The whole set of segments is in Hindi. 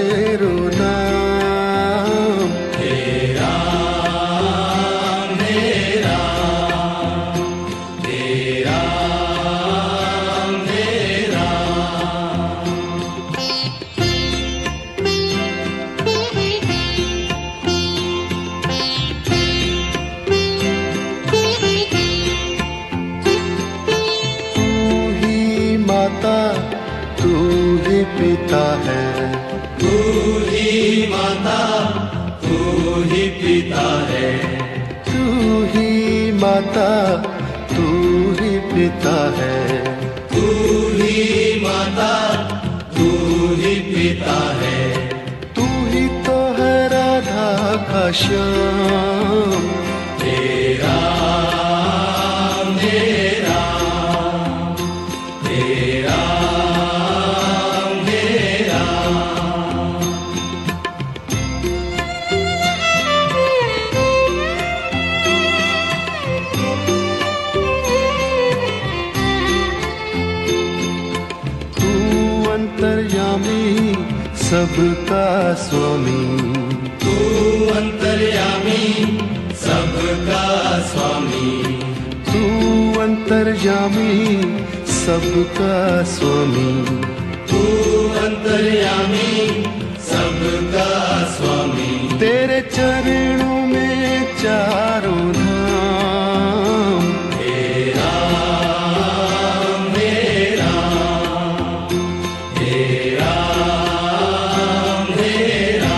तेरो नाम। तेरा मेरा तेरा मेरा। माता तू ही पिता है, तू ही माता तू ही पिता है, तू ही माता तू ही पिता है, तू ही माता तू ही पिता है। तू ही तो है राधा का श्याम। तेरा मेरा तेरा मेरा। तू अंतर्यामी सबका स्वामी, तू अंतर्यामी सबका स्वामी, तू अंतर्यामी सबका स्वामी, तू अंतर्यामी सबका स्वामी। तेरे चरणों में चारों धाम। तेरा मेरा तेरा मेरा।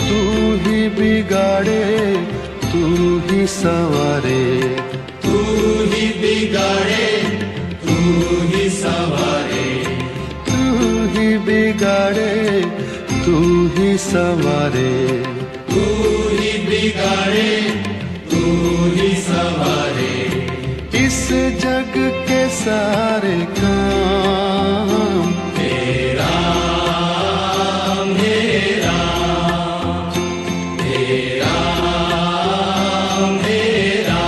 तू ही बिगाड़े तू ही संवारे, तू ही बिगाड़े तू ही संवारे, तू ही बिगाड़े तू ही संवारे, तू ही बिगाड़े तू ही संवारे। इस जग के सारे काम। तेरा मेरा तेरा मेरा।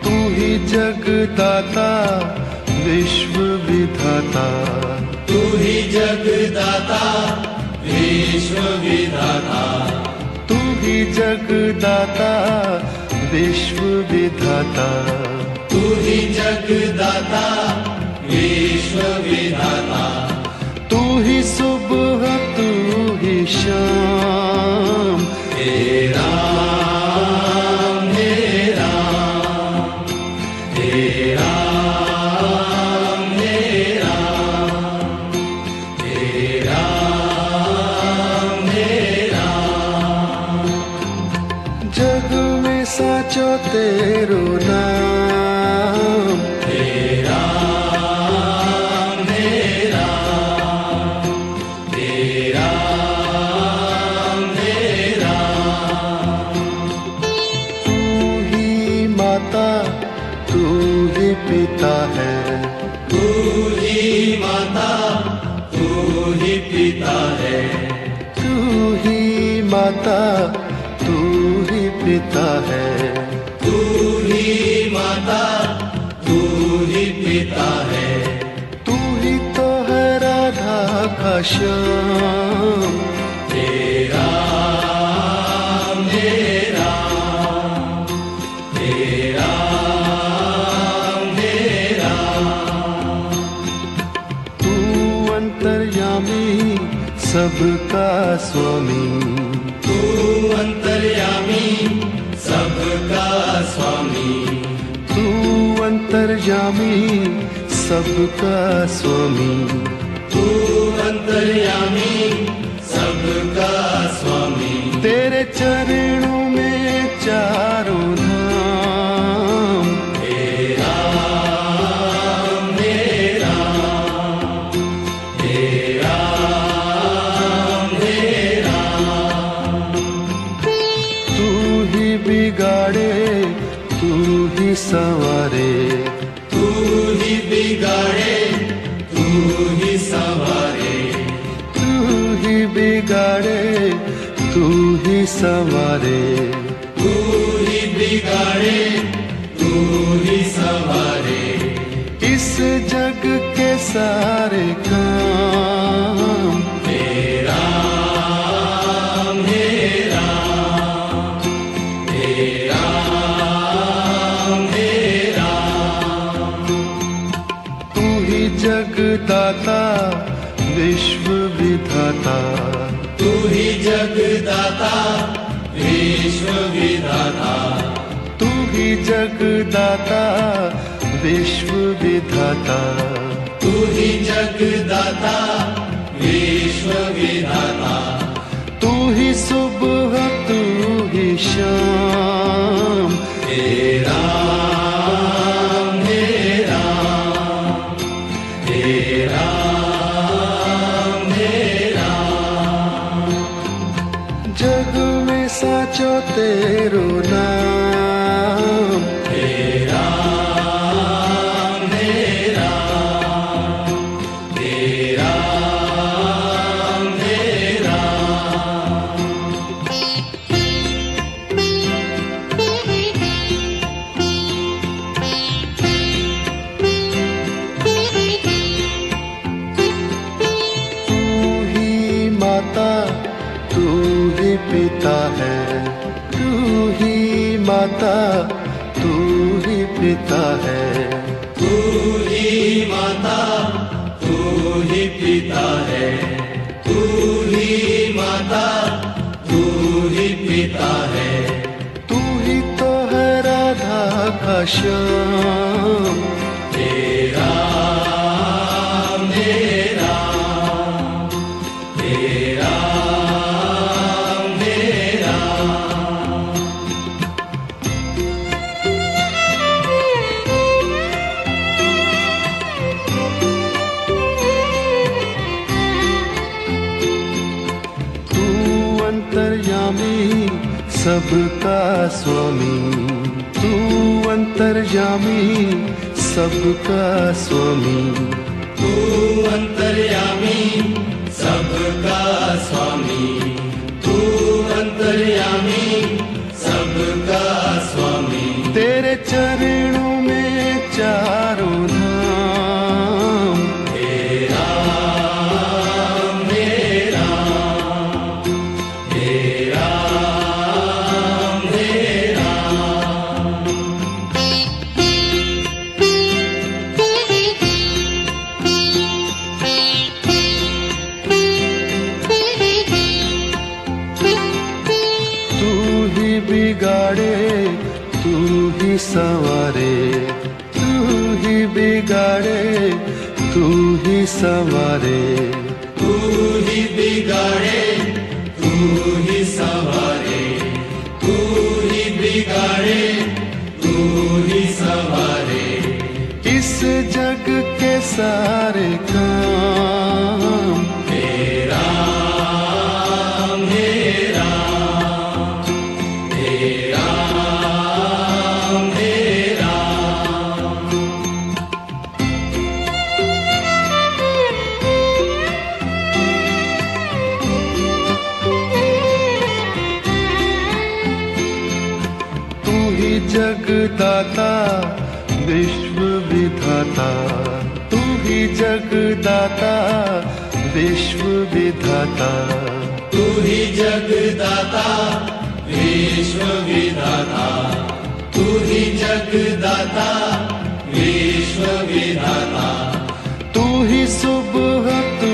तू ही जगदाता विश्व विधाता, तू ही जगदाता विश्व विधाता, तू ही जगदाता विश्व विधाता, तू ही जगदाता विश्व विधाता। तू ही सुबह तू ही शाम। तेरा मेरा तेरा मेरा तेरा मेरा। जग में साचो तेरो नाम। तेरा मेरा तेरा मेरा। तू ही माता तू ही पिता है, तू ही माता तू ही पिता है, तू ही माता तू ही पिता है, तू ही माता तू ही पिता है। तू ही तो है राधा का श्याम। तेरा मेरा तेरा मेरा। तू अंतर्यामी सबका स्वामी, तू अंतर्यामी सबका स्वामी, तू अंतर्यामी सबका स्वामी, तू अंतर्यामी सबका स्वामी। तेरे चरणों में चारों धाम। तेरा मेरा तेरा मेरा। तू ही बिगाड़े संवारे, तू ही बिगाड़े तू ही संवारे, तू ही बिगाड़े तू ही संवारे, तू ही बिगाड़े तू ही संवारे, इस जग के सारे काम तेरा मेरा, तेरा मेरा, तू ही जगदाता विश्व विधाता, तू ही जगदाता विश्व विधाता, तू ही जगदाता विश्व विधाता, तू ही जगदाता विश्व विधाता, तू ही सुबह तू ही शाम, तेरा मेरा, तेरा मेरा, जग में साचो तेरो नाम, तेरा मेरा, तेरा मेरा, तू ही माता तू ही पिता है, तू ही माता तू ही पिता है, तू ही माता तू ही पिता है, तू ही माता तू ही पिता है, तू ही तो है राधा का श्याम, तेरा मेरा, तेरा मेरा, तू अंतर्यामी सबका स्वामी, तू अंतर्यामी सबका स्वामी, तू अंतर्यामी सबका स्वामी, तू अंतर्यामी सबका स्वामी, तेरे चरणों में चारों धाम, तेरा मेरा, तेरा मेरा, तू ही बिगाड़े तू ही संवारे, तू ही बिगाड़े तू ही संवारे, तू ही बिगाड़े तू ही संवारे, तू ही बिगाड़े तू ही संवारे, इस जग के सारे काम तेरा मेरा, तेरा मेरा, तू ही जगदाता विश्व विधाता, तू ही जगदाता विश्व विधाता, तू ही जगदाता विश्व विधाता, तू ही जगदाता विश्व विधाता, तू ही सुबह तू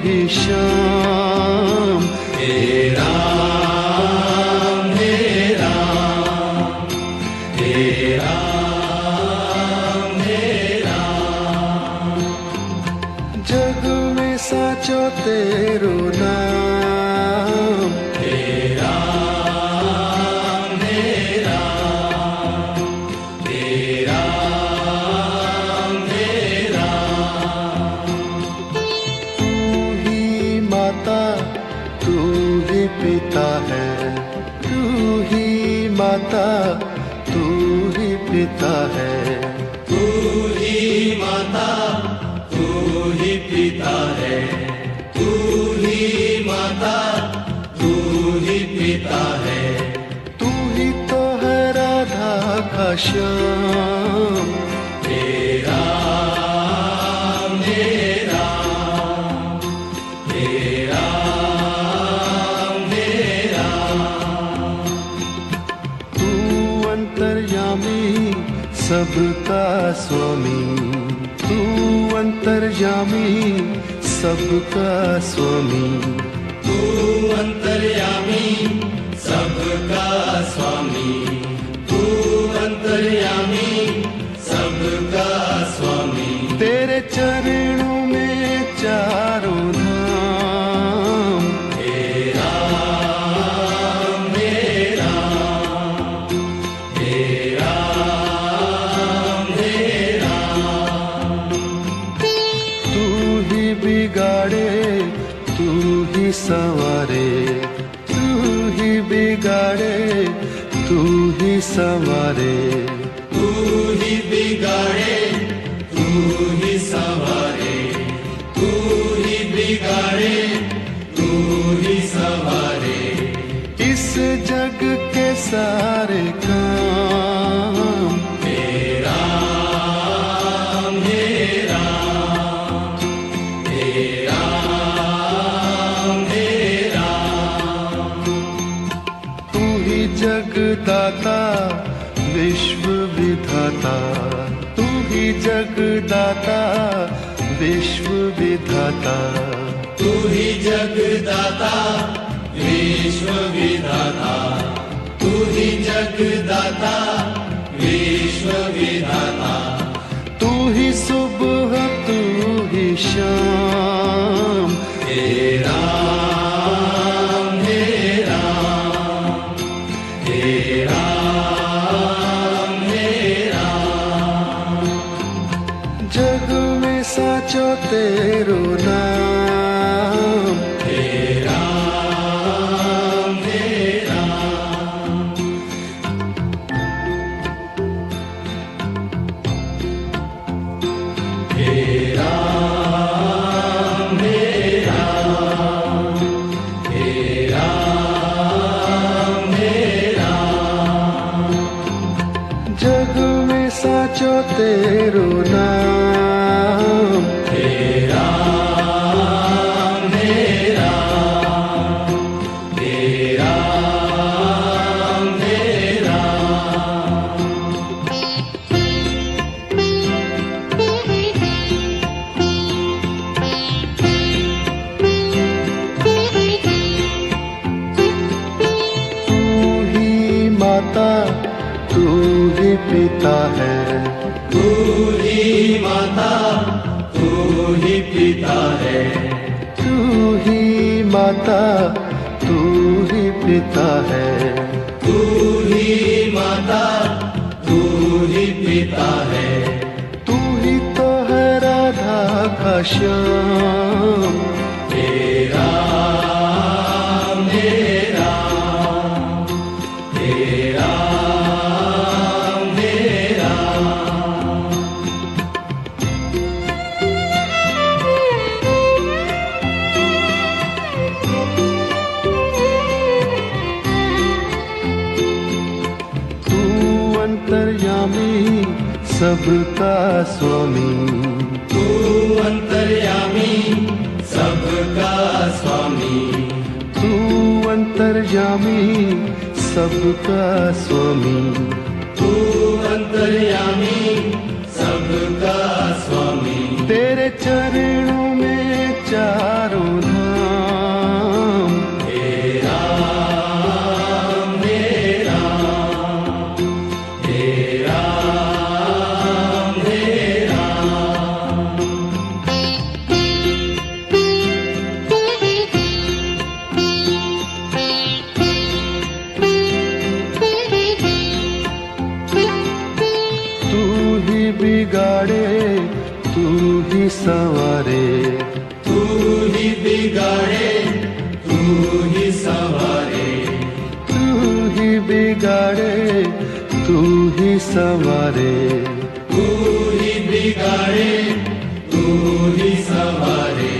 ही शाम, तेरा मेरा, तेरा मेरा, जग में साचो तेरो नाम, तेरा मेरा, तेरा मेरा, तू ही माता तू ही पिता है, तू ही माता तू ही पिता पिता है, तू ही माता, तू ही पिता है, तू ही माता, तू ही पिता है, तू ही तो है राधा का श्याम, तेरा मेरा, तेरा मेरा, तू अंतर्यामी सबका स्वामी, तू अंतर्यामी सबका स्वामी, तू अंतर्यामी सबका स्वामी, तू अंतर्यामी सबका स्वामी, तेरे चरणों में चारों धाम, तेरा मेरा, तेरा मेरा, तू ही बिगाड़े तू ही संवारे, तू ही बिगाड़े तू ही संवारे, तू ही बिगाड़े, तू ही संवारे, तू ही बिगाड़े, तू ही संवारे, इस जग के सारे काम, तेरा मेरा, तेरा मेरा, तू ही जगदाता विश्व विधाता, तू ही जगदाता विश्व विधाता, तू ही जगदाता विश्व विधाता, तू ही जगदाता विश्व विधाता, तू ही सुबह तू ही शाम, तेरा मेरा, तेरा मेरा, जग में साचो तेरो नाम, तेरा मेरा, तेरा मेरा, तेरा मेरा, जग में साचो तेरो नाम, तेरा मेरा, तेरा मेरा, तू ही माता तू ही पिता है, तू ही माता, तू ही पिता है, तू ही माता तू ही पिता है, तू ही माता, तू ही पिता है, तू ही तो है राधा का श्याम, तेरा मेरा, तेरा मेरा, तू अंतर्यामी सबका स्वामी, तू अंतर्यामी सबका स्वामी, तू अंतर्यामी सबका स्वामी, तू अंतर्यामी सबका स्वामी, तेरे चरणों में चारों धाम, तेरा मेरा, तेरा मेरा, तू ही बिगाड़े तू ही संवारे, तू ही बिगाड़े, तू ही संवारे, तू ही बिगाड़े तू तू ही संवारे, तू ही बिगाड़े, तू ही संवारे,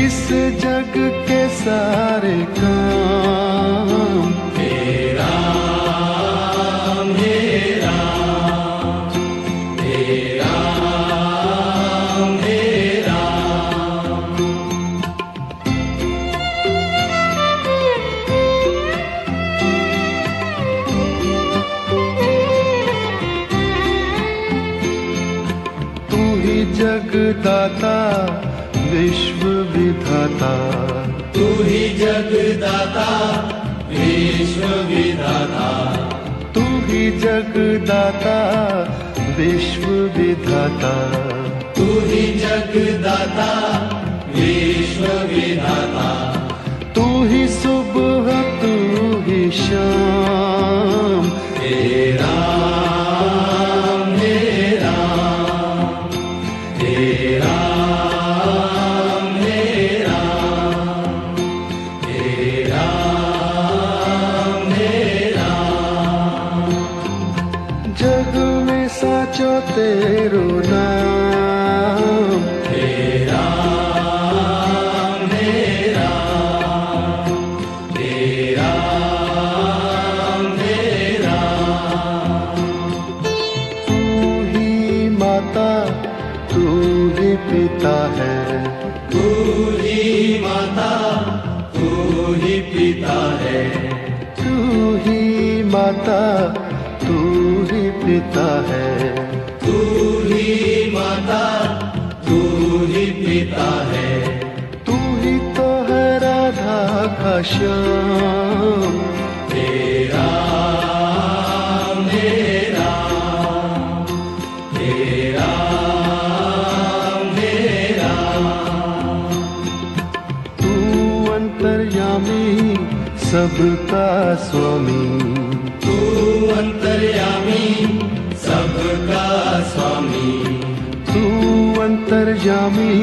इस जग के सारे काम। हे राम, हे राम, हे राम, हे राम। तू ही जगदाता विश्व विधाता, तू ही जगदाता विश्व विधाता, तू ही जगदाता विश्व विधाता, तू ही जगदाता विश्व विधाता, तू ही सुबह तू ही शाम। हे राम, हे राम, हे राम, हे राम, हे राम, हे राम। जग में साचो तेरो नाम। हे राम, हे राम, हे राम, हे राम। तू ही माता तू ही पिता है, तू ही माता, तू ही पिता है, तू ही माता तू ही पिता है, तू ही माता, तू ही पिता है, तू ही तो है राधा का श्याम। हे राम, हे राम, हे राम, हे राम। तू अंतर्यामी सबका स्वामी, तू अंतर्यामी सबका स्वामी, तू अंतर्यामी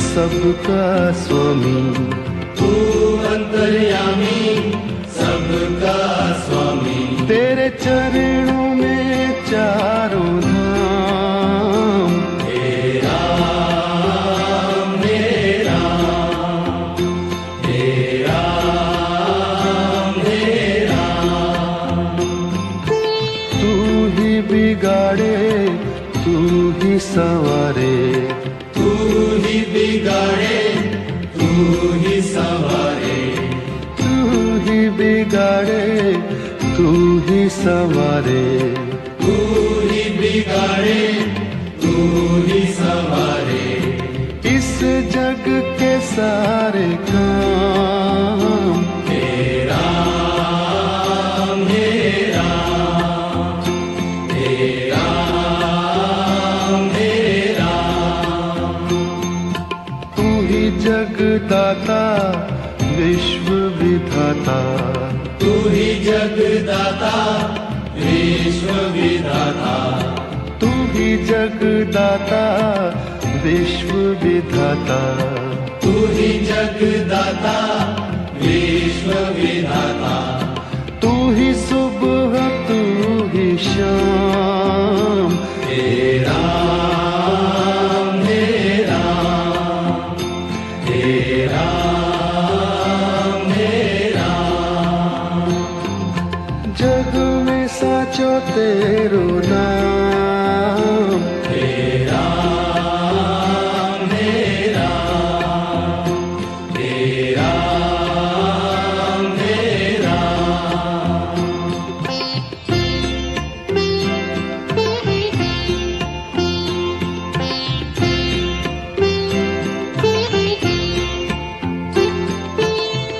सबका स्वामी, तू अंतर्यामी सबका स्वामी। तेरे चरणों में चारों धाम। हे राम, हे राम, हे राम, हे राम। तू ही बिगाड़े तू ही संवारे, तू ही बिगाड़े, तू ही संवारे, तू ही बिगाड़े तू ही संवारे, तू ही बिगाड़े, तू ही संवारे, इस जग के सारे काम। हे राम, हे राम, हे राम, हे राम। तू ही जगदाता विश्व विधाता, तू ही जगदाता विश्व विधाता, तू ही जगदाता विश्व विधाता, तू ही जगदाता विश्व विधाता, तू ही सुबह तू ही शाम। हे राम, हे राम, हे राम, हे राम। जग में साचो तेरो नाम। हे राम, हे राम, हे राम, हे राम।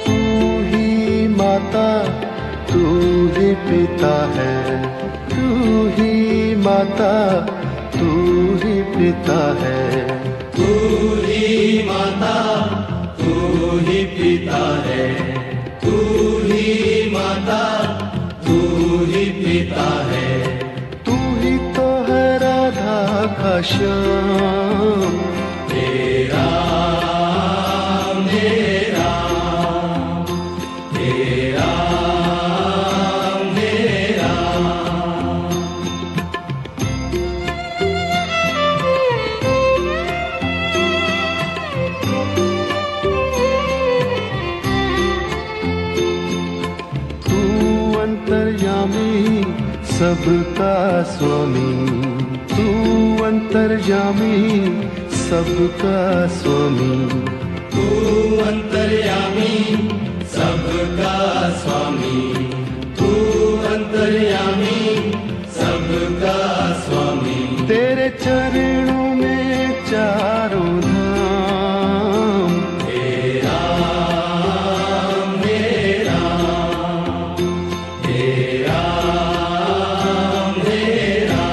तू ही माता तू ही पिता है, तू ही माता तू ही पिता है, तू ही माता, तू ही पिता है, तू ही माता, तू ही पिता है, तू ही तो है राधा का श्याम। हे राम, हे राम, हे राम, हे राम। सबका स्वामी, तू अंतर्यामी, सबका स्वामी, तू अंतर्यामी, सबका स्वामी, तू अंतर्यामी, सबका स्वामी। तेरे चरणों में चारों धाम, तेरा मेरा, तेरा मेरा।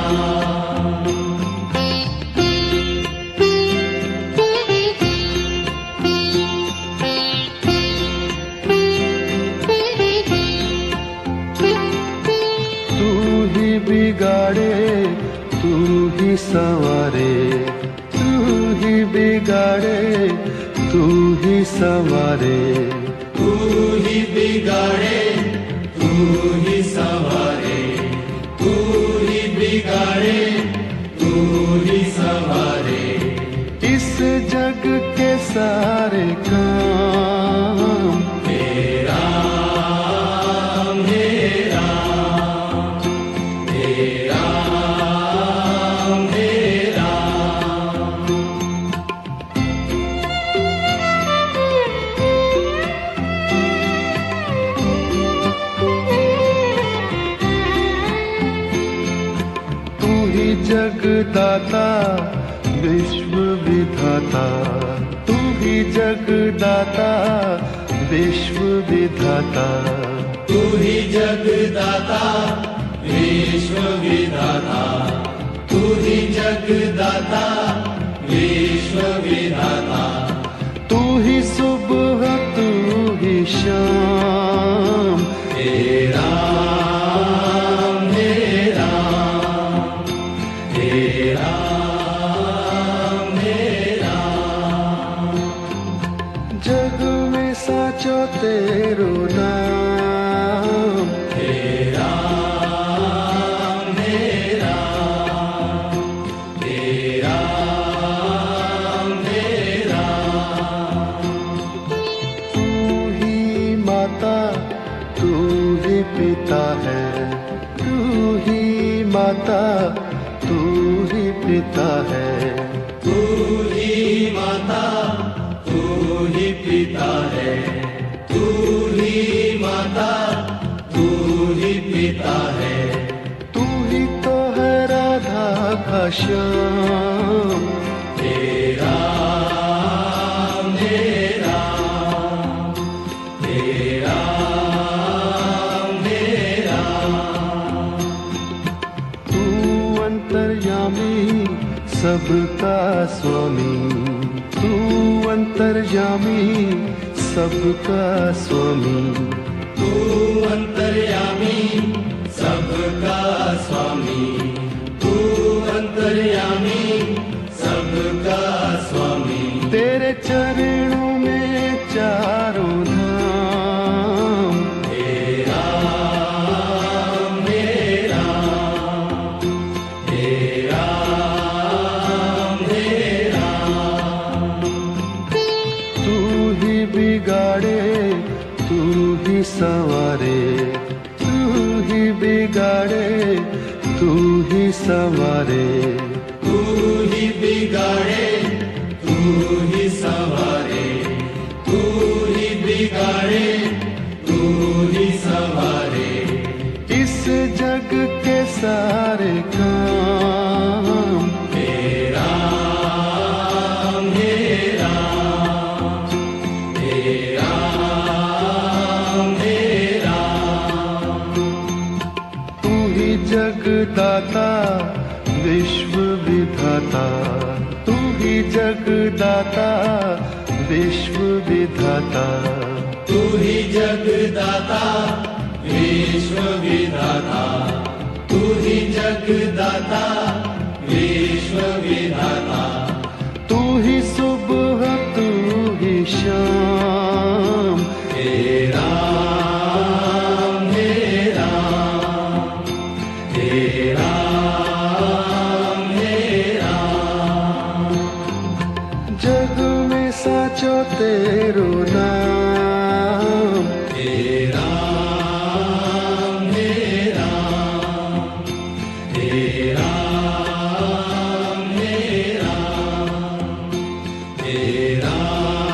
तू ही बिगाड़े, तू ही संवारे, तू ही बिगाड़े, तू ही संवारे, तू ही बिगाड़े, तू ही संवारे, तू ही बिगाड़े, तू ही संवारे। इस जग के सारे काम तेरा मेरा, तेरा मेरा। तू ही जगदाता, विश्व विधाता, तू ही जगदाता, विश्व विधाता, तू ही जगदाता, विश्व विधाता, तू ही जगदाता, विश्व विधाता। तू ही सुबह, तू ही शाम, तेरा मेरा, तेरा मेरा। जग में साचो तेरो नाम, तेरा मेरा, तेरा मेरा। तू ही माता, तू ही पिता है, तू ही माता, तू ही पिता है, तू ही माता, तू ही पिता है, तू ही माता, तू ही पिता है। तू ही तो है राधा का श्याम, तेरा मेरा, तेरा मेरा। तू अंतर्यामी, सबका स्वामी, तू अंतर्यामी, सबका स्वामी, तू अंतर्यामी, सबका स्वामी, तू अंतर्यामी, सबका स्वामी। तेरे चरणों में चारों धाम, तेरा मेरा, तेरा मेरा। तू ही बिगाड़े, तू ही संवारे, तू ही बिगाड़े, तू ही संवारे, तू ही बिगाड़े, तू ही संवारे, तू ही बिगाड़े, तू ही संवारे। इस जग के सारे काम तेरा मेरा, तेरा मेरा। तू ही जगदाता, विश्व विधाता, तू ही जगदाता, विश्व विधाता, तू ही जगदाता, विश्व विधाता, तू ही जगदाता, विश्व विधाता। तू ही सुबह, तू ही शाम, तेरा मेरा, तेरा मेरा। जग में साचो तेरो नाम, तेरा मेरा, राम